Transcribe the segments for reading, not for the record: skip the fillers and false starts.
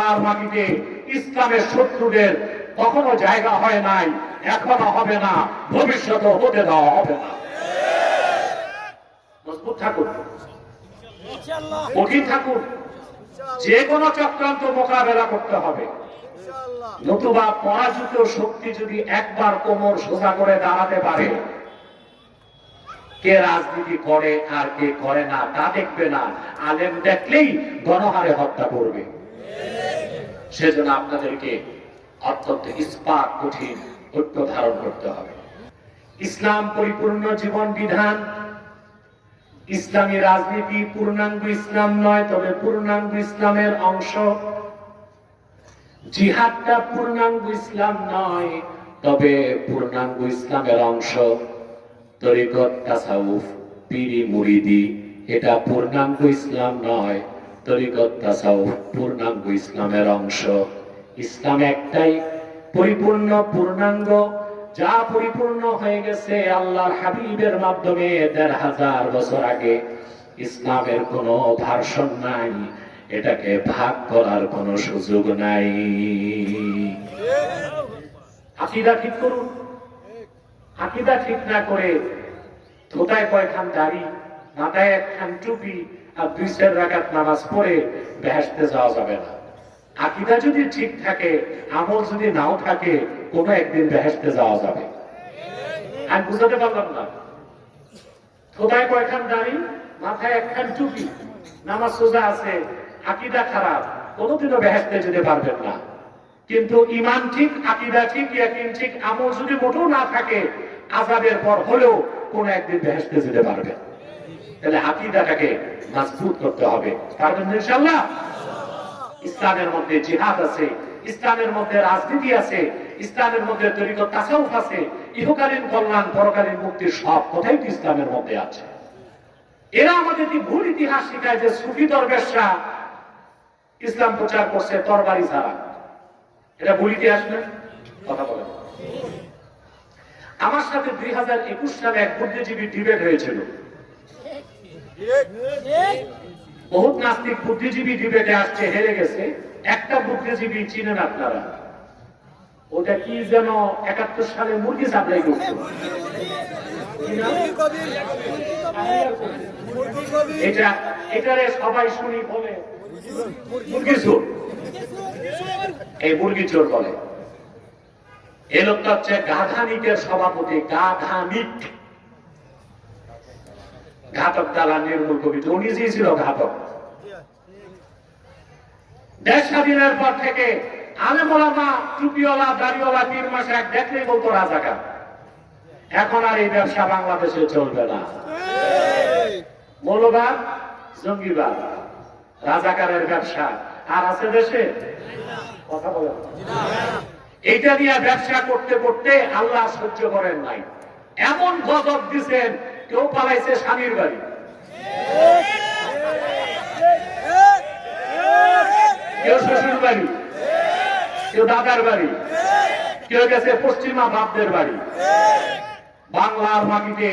বাংলার মাটিতে ইসলামের শত্রুদের কখনো জায়গা হয় নাই, এখনো হবে না, ভবিষ্যতে হতে দেওয়া হবে না। মজবুত থাকুন, কঠিন থাকুন, যে কোনো চক্রান্ত মোকাবেলা করতে হবে। নতুবা পরাজিত শক্তি যদি একবার কোমর সোজা করে দাঁড়াতে পারে, কে রাজনীতি করে আর কে করে না তা দেখবে না, আলেম দেখলেই গণহারে হত্যা করবে। সেজন্য আপনাদেরকে অত্যন্ত ইস্পাত কঠিন ঐক্য ধারণ করতে হবে। ইসলাম পরিপূর্ণ জীবন বিধান। ইসলামী রাজনীতি পূর্ণাঙ্গ ইসলাম নয়, তবে পূর্ণাঙ্গ ইসলামের অংশ। জিহাদটা পূর্ণাঙ্গ ইসলাম নয়, তবে পূর্ণাঙ্গ ইসলামের অংশ। তরিকত, তাসাউফ, পীরি মুরিদি এটা পূর্ণাঙ্গ ইসলাম নয়, তরিকত তাসাউফ পূর্ণাঙ্গ ইসলামের অংশ। ইসলাম একটাই পরিপূর্ণ পূর্ণাঙ্গ, যা পরিপূর্ণ হয়ে গেছে আল্লাহর হাবিবের মাধ্যমে ১৫০০ বছর আগে। ইসলামের কোনো ভার্সন নাই, এটাকে ভাগ করার কোনো সুযোগ নাই। আকীদা ঠিক করুন। আকীদা ঠিক না করে ধোতায় কয়খান দাড়ি, মাথায় একখান টুপি আর ২-৪ রাকাত নামাজ পড়ে বেহেশতে যাওয়া যাবে না। আকীদা যদি ঠিক থাকে, আমল যদি নাও থাকে, কোনো একদিন বেহেশতে যাওয়া যাবে। আমি বুঝাতে পারলাম না? ধোতায় কয়খান দাড়ি, মাথায় একখান টুপি, নামাজ সোজা আছে, আকীদা খারাপ, কোনোদিনও বেহেশতে যেতে পারবেন না। কিন্তু ঈমান ঠিক, আকীদা ঠিক, ইয়াকিন ঠিক, আমল যদি মোটেও না থাকে, আযাবের পর হলেও কোন একদিন বেহেশতে যেতে পারবে। তাহলে আকীদাটাকে মজবুত করতে হবে। পারবেন ইনশাআল্লাহ? ইসলামের মধ্যে জিহাদ আছে, ইসলামের মধ্যে রাজনীতি আছে, ইসলামের মধ্যে তরিকত তাসাউফ আছে, ইহকালীন কল্যাণ পরকালীন মুক্তির সব কথাই তো ইসলামের মধ্যে আছে। এরা আমাদের ভুল ইতিহাস শিখায় যে সুফি দরবেশরা ইসলাম প্রচার করছে তরবারি ছাড়া। এটা ভুল ইতিহাস না? কথা বলেন। আমার সাথে ২০২১ সালে এক বুদ্ধিজীবী ডিবেট হয়েছিল। বহুত নাস্তিক বুদ্ধিজীবী ডিবেটে আসছে, হেরে গেছে। একটা বুদ্ধিজীবী চিনেন আপনারা, ওটা কি যেন ৭১ সালে মুরগি সাপ্লাই করছে। এটারে সবাই শুনি বলে মুরগি চোর। এই মুরগি চোর বলে। এই লোকটা হচ্ছে গাধানিকের সভাপতি। গাধানিক, ঘাতক দালাল নির্মূল কমিটি। উনি যে ছিল ঘাতক। দেশ স্বাধীনের পর থেকে আলেম ওলামা, টুপিওয়ালা, দাড়িওয়ালা, পীর মাশায়েখ দেখলেই বলতো রাজাকার। এখন আর এই ব্যবসা বাংলাদেশে চলবে না। মৌলবাদ, জঙ্গিবাদ, রাজাকারের ব্যবসা আর আছে দেশে? কথা বলেন। এইটা নিয়ে ব্যবসা করতে করতে আল্লাহ সহ্য করেন নাই, এমন গজব দিচ্ছেন, কেউ পালাইছে স্বামীর বাড়ি, কেউ শ্বশুর বাড়ি, কেউ দাদার বাড়ি, কেউ গেছে পশ্চিমা বাপদের বাড়ি। বাংলার মাটিতে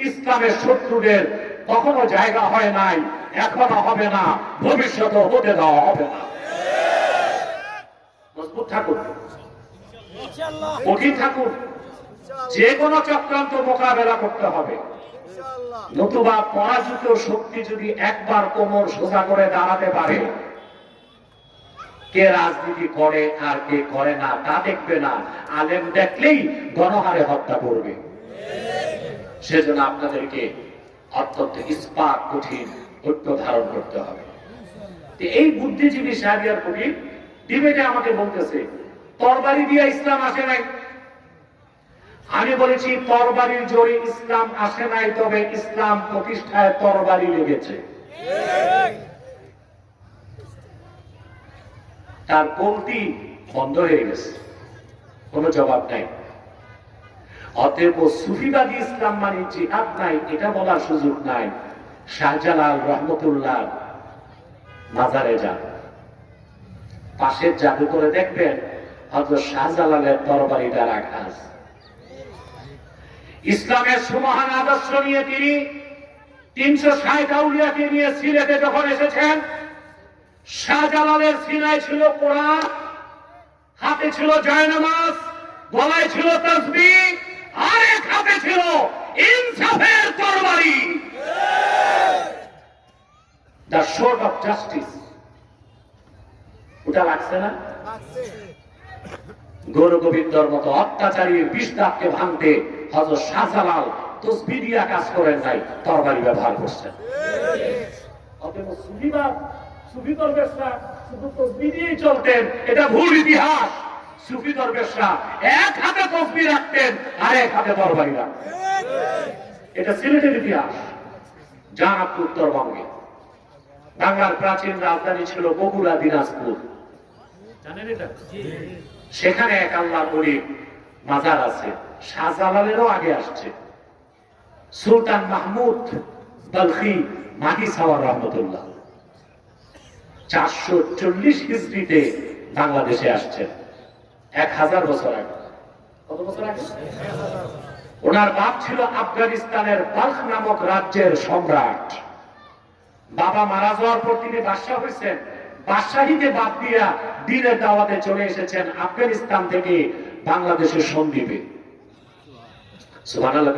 ইসলামের শত্রুদের কখনো জায়গা হয় নাই, এখনো হবে না, ভবিষ্যতে হতে দেওয়া হবে না। মজবুত থাকুন, কঠিন থাকুন, যে কোনো চক্রান্ত মোকাবেলা করতে হবে। নতুবা পরাজিত শক্তি যদি একবার কোমর সোজা করে দাঁড়াতে পারে, কে রাজনীতি করে আর কে করে না তা দেখবে না, আলেম দেখলেই গণহারে হত্যা করবে। সেজন্য আপনাদেরকে অত্যন্ত ইস্পাত কঠিন ঐক্য ধারণ করতে হবে। এই বুদ্ধিজীবী শাহরিয়ার কবির ডিবেটে আমাকে বলতেছে তরবারি দিয়ে ইসলাম আসে নাই। আমি বলেছি তরবারির জোরে ইসলাম আসে নাই, তবে ইসলাম প্রতিষ্ঠায় তরবারি লেগেছে। তার বলতি বন্ধ হয়ে গেছে, কোন জবাব নাই। অতএব সুফিবাদী ইসলাম মানে জিহাদ নাই এটা বলার সুযোগ নাই। শাহজালাল রহমতুল্লাহ মাজারে যান, পাশের জাদুঘরে দেখবেন হযরত শাহজালালের তরবারিটা রাখা আছে। ইসলামের সুমহান আদর্শ নিয়ে তিনি ৩৬০ আউলিয়াকে নিয়ে সিলেটে যখন এসেছেন, শাহজালালের সিনায় ছিল কোরআন, হাতে ছিল জয়নামাজ, গলায় ছিল তাসবিহ, আর এক হাতে ছিল ইনসাফের তরবারি, দ্য শোর্ড অফ জাস্টিস। ওটা লাগছে না? গৌর গোবিন্দর মতো অত্যাচারীর বিষ দাঁতকে ভাঙতে হযরত শাহজালাল তসবিহ দিয়া কাজ করেন নাই, তরবারি ব্যবহার করছেন। অতএব সুফিবাদ, সুফি দরবেশরা শুধু তসবিহ দিয়েই চলতেন, এটা ভুল ইতিহাস। সুফি দরবেশরা এক হাতে তসবিহ রাখতেন আর এক হাতে তরবারি রাখতেন। এটা সিলেটের ইতিহাস। যান আপনি উত্তরবঙ্গে, বাংলার প্রাচীন রাজধানী ছিল বগুড়া, দিনাজপুর, জানেন এটা? সেখানে এক আল্লাহর ওলির মাজার আছে, শাহজালালেরও আগে আসছে। সুলতান মাহমুদ বলখি মাহি সাওয়ার রহমতুল্লাহ 440 হিজরিতে বাংলাদেশে আসছেন, 1000 বছর আগে। কত বছর আগে? ওনার বাপ ছিল আফগানিস্তানের বাল্খ নামক রাজ্যের সম্রাট। বাবা মারা যাওয়ার পর তিনি বাদশাহ হয়েছেন। বাদশাহীকে বাদ দিয়া দ্বীনের দাওয়াতে চলে এসেছেন আফগানিস্তান থেকে বাংলাদেশের সন্দ্বীপে। সুবহানাল্লাহ।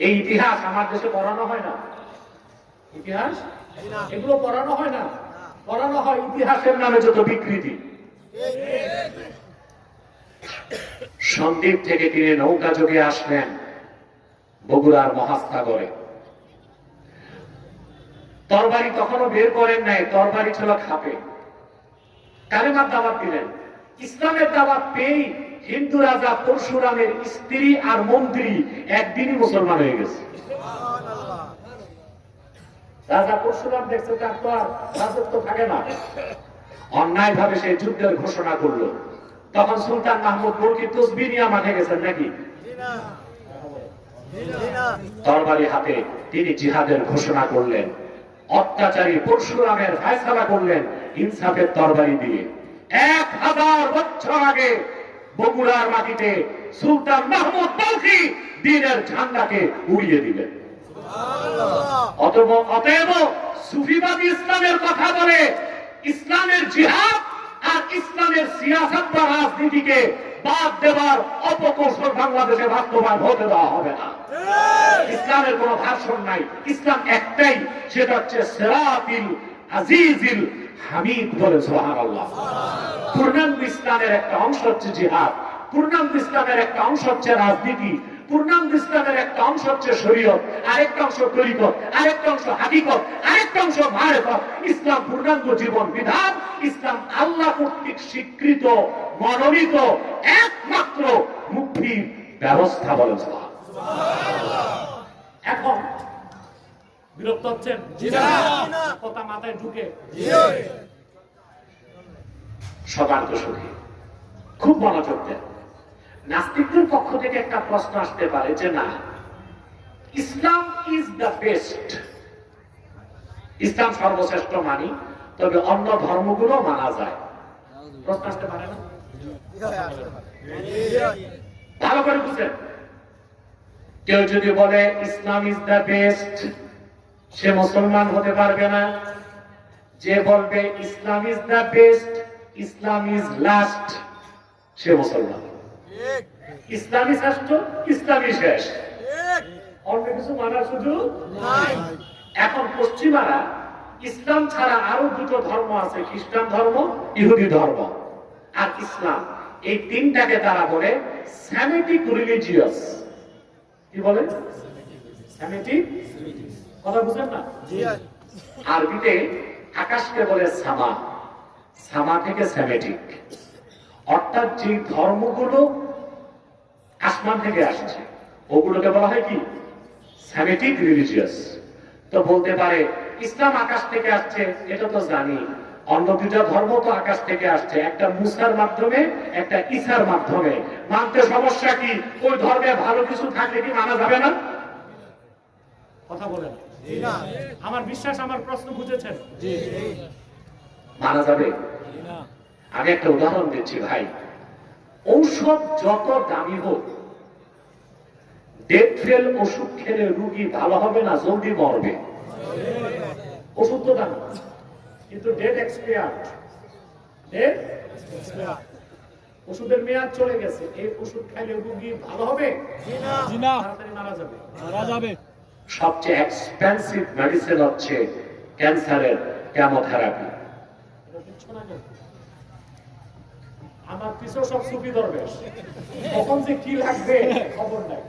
এই ইতিহাস আমার দেশে পড়ানো হয় না। ইতিহাস এগুলো পড়ানো হয় না, পড়ানো হয় ইতিহাসের নামে যত বিকৃতি। সন্দ্বীপ থেকে তিনি নৌকা যোগে আসলেন বগুড়ার মহাস্তাগরে। তরবারি তখনও বের করেন নাই, তরবারি ছিল খাপে। কালেমার দাওয়াত দিলেন। ইসলামের দাওয়াত পেয়েই হিন্দু রাজা পরশুরামের স্ত্রী আর মন্ত্রী একদিনই মুসলমান হয়ে গেছে। রাজা পরশুরাম দেখছে তার তো আর রাজত্ব থাকে না, অন্যায় ভাবে সে যুদ্ধের ঘোষণা করলো। তখন সুলতান মাহমুদ বলকি তসবিহ নিয়ে মাঠে গেছেন নাকি? তরবারি হাতে তিনি জিহাদের ঘোষণা করলেন। অত্যাচারী পরশুরামের ফয়সালা করলেন ইনসাফের তরবারি দিয়ে। 1000 বছর আগে বগুড়ার মাটিতে সুলতান মাহমুদ বলখি দ্বীনের ঝান্ডাকে উড়িয়ে দিলেন। অতএব সুফিবাদী ইসলামের কথা বলে ইসলামের জিহাদ আর ইসলামের সিয়াসত বা রাজনীতিকে বাদ দেওয়ার অপকৌশল বাংলাদেশে বাস্তবায়ন হতে দেওয়া হবে না। ইসলামের কোন ভাষণ নাই, ইসলাম একটাই, সেটা হচ্ছে সিরাতিল আজিজিল হামিদ। বলে সুবহানাল্লাহ। পূর্ণাঙ্গ ইসলামের একটা অংশ হচ্ছে জিহাদ, পূর্ণাঙ্গ ইসলামের একটা অংশ হচ্ছে রাজনীতি, পূর্ণাঙ্গ ইসলামের একটা অংশ হচ্ছে শরীয়ত, আরেকটা অংশ তরিকত, আরেকটা অংশ হাকিকত, আরেকটা অংশ মারেফত। ইসলাম পূর্ণাঙ্গ জীবন বিধান। ইসলাম আল্লাহ কর্তৃক স্বীকৃত মনোনীত একমাত্র মুক্তির ব্যবস্থা। বলে এখন বিরক্ত হচ্ছেন? কথা মাথায় ঢুকে সবান্ত সুখী, খুব মনোযোগ দেন। নাস্তিকদের পক্ষ থেকে একটা প্রশ্ন আসতে পারে যে না, ইসলাম ইজ দ্য বেস্ট, ইসলাম সর্বশ্রেষ্ঠ মানি, তবে অন্য ধর্মগুলো মানা যায়। প্রশ্ন আসতে পারে না? ভালো করে বুঝেন। কেউ যদি বলে ইসলাম ইজ দ্য বেস্ট, সে মুসলমান হতে পারবে না। যে বলবে Islam is the best, Islam is last, সে মুসলমান। ইসলামী শ্রেষ্ঠ, ইসলামী শেষ, অন্য কিছু মানার সুযোগ নাই। এখন পশ্চিমারা ইসলাম ছাড়া আরো দুটো ধর্ম আছে, খ্রিস্টান ধর্ম, ইহুদি ধর্ম আর ইসলাম। এই তিনটাকে তারা বলে সেমিটিক রিলিজিয়াস। কি বলে? সেমিটিক। কথা বুঝেন না? আরবিতে আকাশকে বলে সামা, সামা থেকে সেমিটিক, অর্থাৎ যে ধর্মগুলো আসমান থেকে আসছে ওগুলোকে বলা হয় কি? Semitic religious. তো বলতে পারে ইসলাম আকাশ থেকে আসছে, এটা তো জানি। অন্য দুটা ধর্ম তো আকাশ থেকে আসছে, একটা মুসার মাধ্যমে, একটা ঈসার মাধ্যমে। মানতে সমস্যা কি? ওই ধর্মে ভালো কিছু থাকলে কি মানা যাবে না? কথা বলেন। আমার বিশ্বাস আমার প্রশ্ন বুঝেছেন। মানা যাবে। আমি একটা উদাহরণ দিচ্ছি ভাই। ঔষধ যত দামি হোক, ডেট ফেল ওষুধ খেলে রুগী ভালো হবে না, জলদি মরবে। ওষুধ তো দামি, কিন্তু ডেট এক্সপায়ার, ডেট ওষুধের মেয়াদ চলে গেছে। এই ওষুধ খাইলে রোগী ভালো হবে না, তাড়াতাড়ি মারা যাবে। সবচেয়ে এক্সপেন্সিভ মেডিসিন হচ্ছে ক্যান্সারের কেমোথেরাপি। আমার পিছনে সব সুফি দরবেশ, কখন যে কি লাগবে খবর নাই।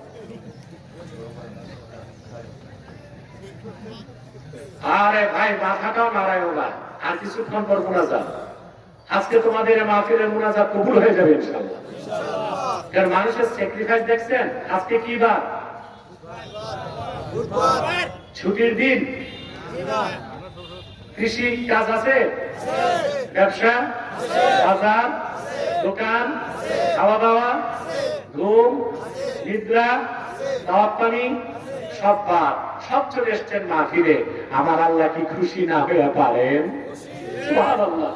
আরে ভাই মাথাটাও নাড়ায়ও না, আর কিছুক্ষণ পর মুনাজাত। আজকে তোমাদের মাহফিলের মুনাজাত কবুল হয়ে যাবে ইনশাআল্লাহ। কারণ মানুষের স্যাক্রিফাইস দেখছেন। আজকে কি বার? ছুটির দিন। কৃষি কাজ আছে, ব্যবসা, বাজার, দোকান, খাওয়া দাওয়া, ঘুম, নিদ্রা, দাওয়াত পানি সব বাদ, সব চলে এসছেন মাহফিলে। আমার আল্লাহ কি খুশি না হয়ে পারেন? সুবহানাল্লাহ।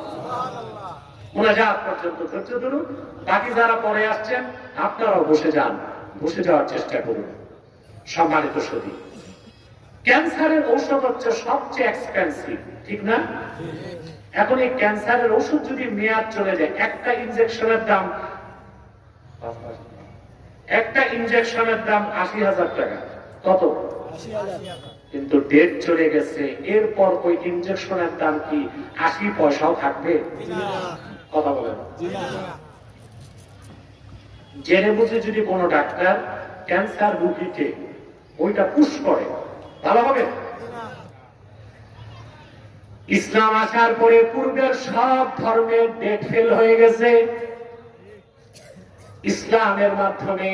মুনাজাত পর্যন্ত ধৈর্য ধরুন। বাকি যারা পরে আসছেন আপনারাও বসে যান, বসে যাওয়ার চেষ্টা করুন। সম্মানিত সুধী, ক্যান্সারের ঔষধ হচ্ছে সবচেয়ে এক্সপেন্সিভ, ঠিক না? এখন এই ক্যান্সারের ওষুধ যদি মেয়াদ চলে যায়, একটা ইনজেকশনের দাম 80,000 টাকা। কত? কিন্তু ডেট চলে গেছে, এরপর ওই ইনজেকশনের দাম কি 80 পয়সাও থাকবে? কথা বলেন। জেনে বুঝে যদি কোনো ডাক্তার ক্যান্সার রোগীকে ওইটা পুশ করে, ভালো হবে? ইসলাম আসার পরে পূর্বের সব ধর্মের ডেট ফেল হয়ে গেছে। ইসলামের মাধ্যমে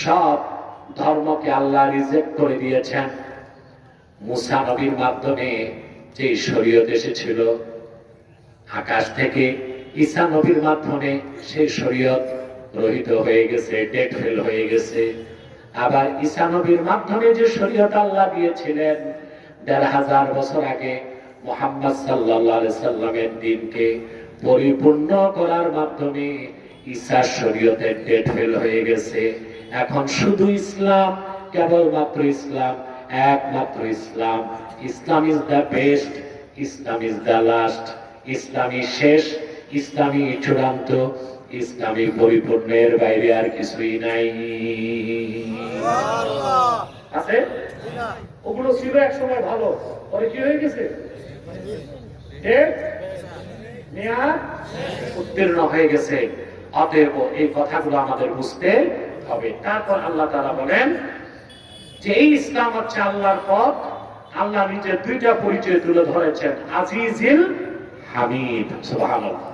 সব ধর্মকে আল্লাহ রিজেক্ট করে দিয়েছেন। মুসা নবীর মাধ্যমে যে শরীয়ত এসেছিল আকাশ থেকে, ঈসা নবীর মাধ্যমে সেই শরীয়ত রহিত হয়ে গেছে, ডেট ফেল হয়ে গেছে। আবার ঈসা নবীর মাধ্যমে যে শরীয়ত আল্লাহ দিয়েছিলেন ১৫০০ বছর আগে, মুহাম্মদ সাল্লাল্লাহু আলাইহি সাল্লামের দিনকে পরিপূর্ণ করার মাধ্যমে ঈসার শরীয়তের ডেট ফেল হয়ে গেছে। এখন শুধু ইসলাম, কেবলমাত্র ইসলাম, একমাত্র ইসলাম। Islam is the best, Islam is the last. ইসলামী শেষ, ইসলামী চূড়ান্ত, ইসলামী পরিপূর্ণের বাইরে আর কিছুই নাই। আছে? ওগুলো ছিল এক সময় ভালো, পরে কি হয়ে গেছে? উত্তীর্ণ হয়ে গেছে। অতএব এই কথাগুলো আমাদের বুঝতে হবে। তারপর আল্লাহ তাআলা বলেন যে এই ইসলাম হচ্ছে আল্লাহর পথ। আল্লাহ নিজের দুইটা পরিচয় তুলে ধরেছেন, আজিজিল হামিদ। সুবহানাল্লাহ।